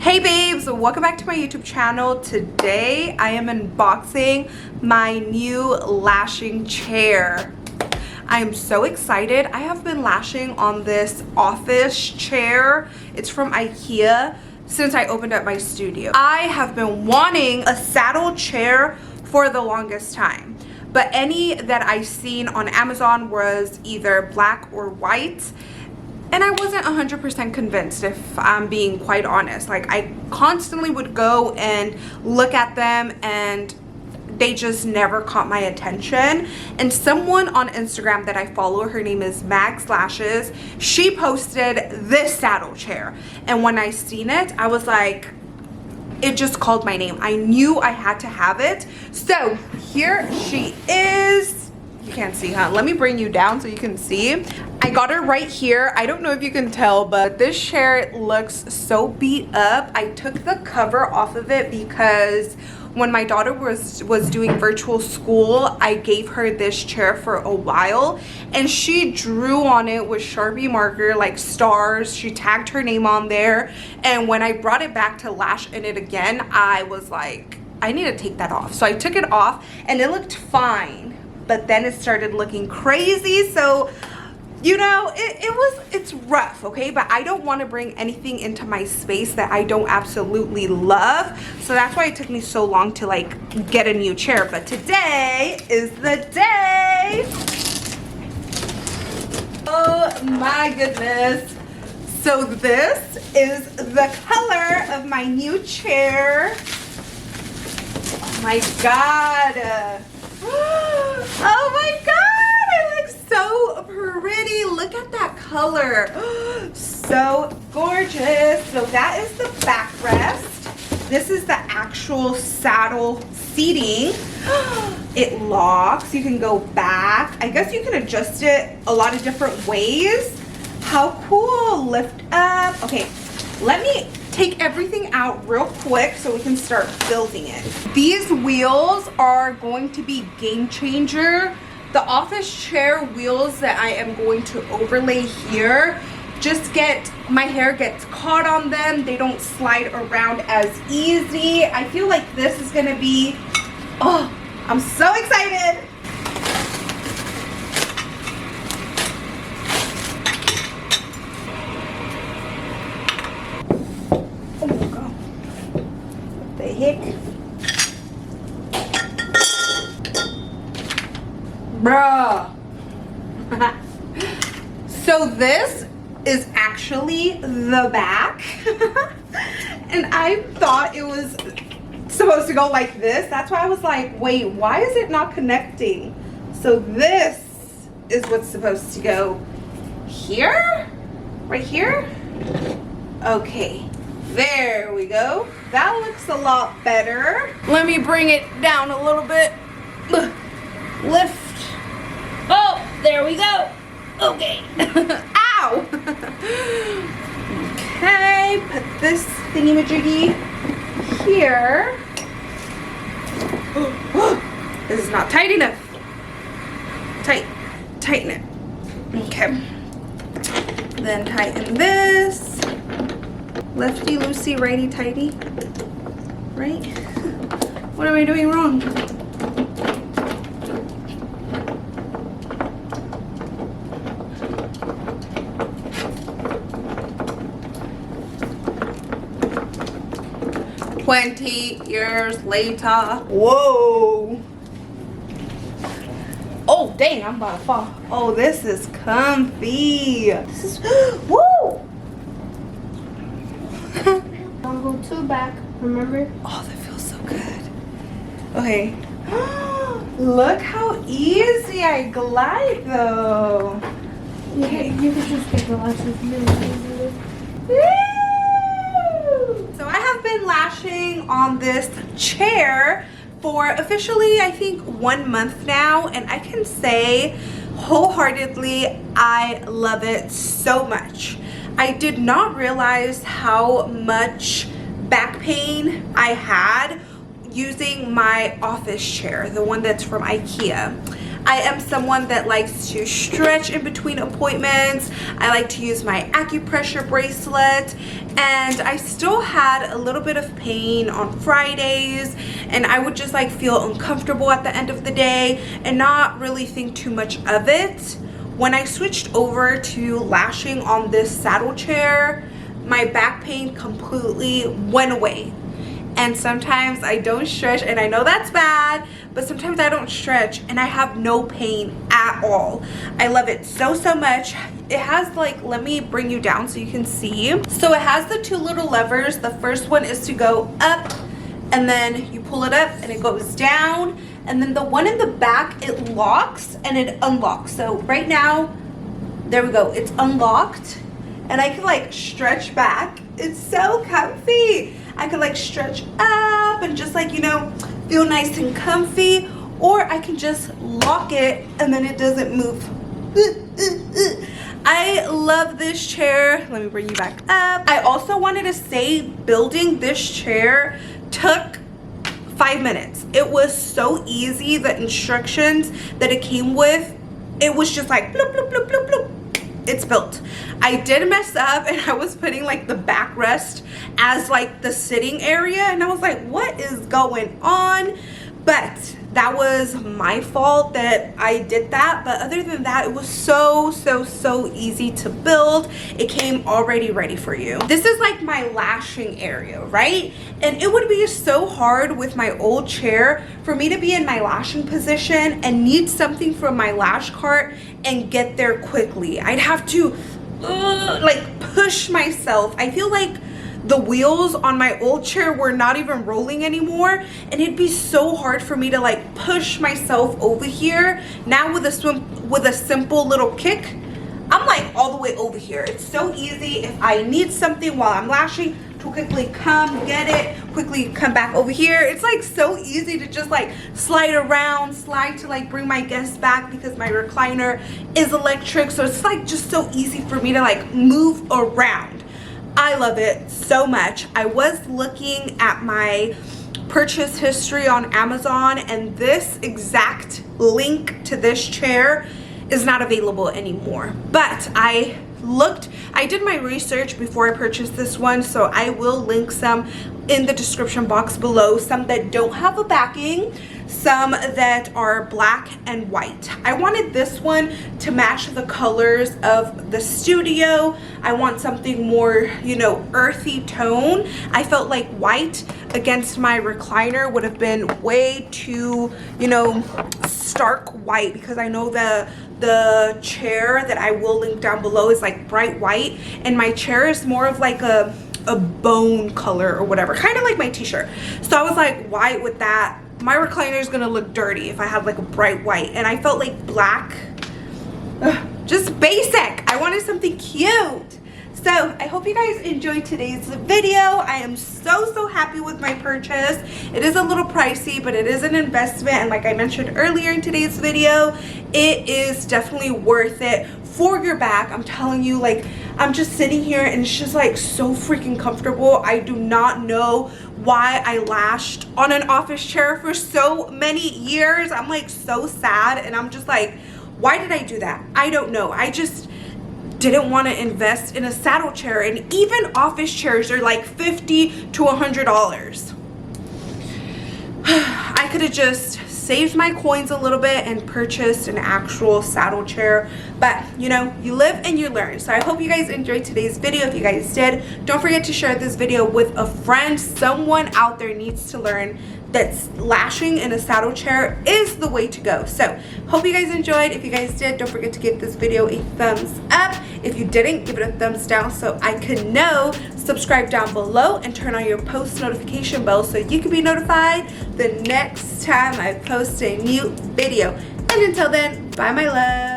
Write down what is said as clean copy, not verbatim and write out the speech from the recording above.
Hey babes, welcome back to my YouTube channel. Today I am unboxing my new lashing chair. I am so excited. I have been lashing on this office chair. It's from IKEA since I opened up my studio. I have been wanting a saddle chair for the longest time, but any that I've seen on Amazon was either black or white. And I wasn't 100% convinced, if I'm being quite honest. Like, I constantly would go and look at them and they just never caught my attention. And someone on Instagram that I follow, her name is 𝑀agsLashes, she posted this saddle chair. And when I seen it, I was like, it just called my name. I knew I had to have it. So here she is. You can't see, huh? Let me bring you down so you can see. I got her right here. I don't know if you can tell, but this chair looks so beat up. I took the cover off of it because when my daughter was doing virtual school, I gave her this chair for a while and she drew on it with Sharpie marker like stars. She tagged her name on there, and when I brought it back to lash in it again, I was like, I need to take that off. So I took it off and it looked fine, but then it started looking crazy. So you know, it's rough, okay? But I don't want to bring anything into my space that I don't absolutely love. So that's why it took me so long to like get a new chair. But today is the day. Oh my goodness. So this is the color of my new chair. Oh my God. Oh my God. So pretty. Look at that color. So gorgeous. So that is the backrest. This is the actual saddle seating. It locks. You can go back. I guess you can adjust it a lot of different ways. How cool. Lift up. Okay, let me take everything out real quick so we can start building it. These wheels are going to be game changer. The office chair wheels that I am going to overlay here, my hair gets caught on them. They don't slide around as easy. I feel like this is gonna be, oh, I'm so excited. Oh my God, what the heck? Bruh. So this is actually the back. And I thought it was supposed to go like this. That's why I was like, wait, why is it not connecting? So this is what's supposed to go here? Right here? Okay, there we go. That looks a lot better. Let me bring it down a little bit. Lift. Oh, there we go. Okay. Ow. Okay, put this thingy-majiggy here. This is not tight enough. Tighten it. Okay. Then tighten this. Lefty loosey, righty tighty. Right? What am I doing wrong? Years later. Whoa. Oh dang, I'm about to fall. Oh, this is comfy. This is woo. I'll go two back, remember? Oh, that feels so good. Okay. Look how easy I glide though. Okay. You can just get the lashes really easily. So I have been lashing on this chair for officially, I think, 1 month now, and I can say wholeheartedly I love it so much. I did not realize how much back pain I had using my office chair, the one that's from IKEA. I am someone that likes to stretch in between appointments. I like to use my acupressure bracelet, and I still had a little bit of pain on Fridays, and I would just like feel uncomfortable at the end of the day and not really think too much of it. When I switched over to lashing on this saddle chair, my back pain completely went away. And sometimes I don't stretch, and I know that's bad, but sometimes I don't stretch and I have no pain at all. I love it so much. It has like, let me bring you down so you can see. So it has the two little levers. The first one is to go up, and then you pull it up and it goes down. And then the one in the back, it locks and it unlocks. So right now, there we go, it's unlocked, and I can like stretch back. It's so comfy. I could like stretch up and just like, you know, feel nice and comfy, or I can just lock it and then it doesn't move. I love this chair. Let me bring you back up. I also wanted to say building this chair took 5 minutes. It was so easy. The instructions that it came with, it was just like bloop, bloop, bloop, bloop, bloop. It's built. I did mess up, and I was putting like the backrest as like the sitting area, and I was like, what is going on? But that was my fault that I did that. But other than that, it was so easy to build. It came already ready for you. This is like my lashing area, right? And it would be so hard with my old chair for me to be in my lashing position and need something from my lash cart and get there quickly. I'd have to like push myself. I feel like the wheels on my old chair were not even rolling anymore, and it'd be so hard for me to like push myself over here. Now with a simple little kick, I'm like all the way over here. It's so easy. If I need something while I'm lashing, to quickly come get it, quickly come back over here. It's like so easy to just like slide around, slide to like bring my guests back, because my recliner is electric. So it's like just so easy for me to like move around. I love it so much. I was looking at my purchase history on Amazon, and this exact link to this chair is not available anymore. But I did my research before I purchased this one, so I will link some in the description box below. Some that don't have a backing, some that are black and white. I wanted this one to match the colors of the studio. I want something more, you know, earthy tone. I felt like white against my recliner would have been way too, you know, stark white, because I know the chair that I will link down below is like bright white, and my chair is more of like a bone color or whatever, kind of like my t-shirt. So I was like, white with that, my recliner is gonna look dirty if I have like a bright white, and I felt like black, just basic. I wanted something cute. So I hope you guys enjoyed today's video. I am so happy with my purchase. It is a little pricey, but it is an investment, and like I mentioned earlier in today's video, it is definitely worth it for your back. I'm telling you, like, I'm just sitting here and it's just like so freaking comfortable. I do not know why I lashed on an office chair for so many years. I'm like so sad, and I'm just like, why did I do that? I don't know. I just didn't want to invest in a saddle chair, and even office chairs are like $50 to $100. I could have just saved my coins a little bit and purchased an actual saddle chair, but you know, you live and you learn. So I hope you guys enjoyed today's video. If you guys did, don't forget to share this video with a friend. Someone out there needs to learn that lashing in a saddle chair is the way to go. So hope you guys enjoyed. If you guys did, don't forget to give this video a thumbs up. If you didn't, give it a thumbs down so I could know. Subscribe down below and turn on your post notification bell so you can be notified the next time I post a new video. And until then, bye my love.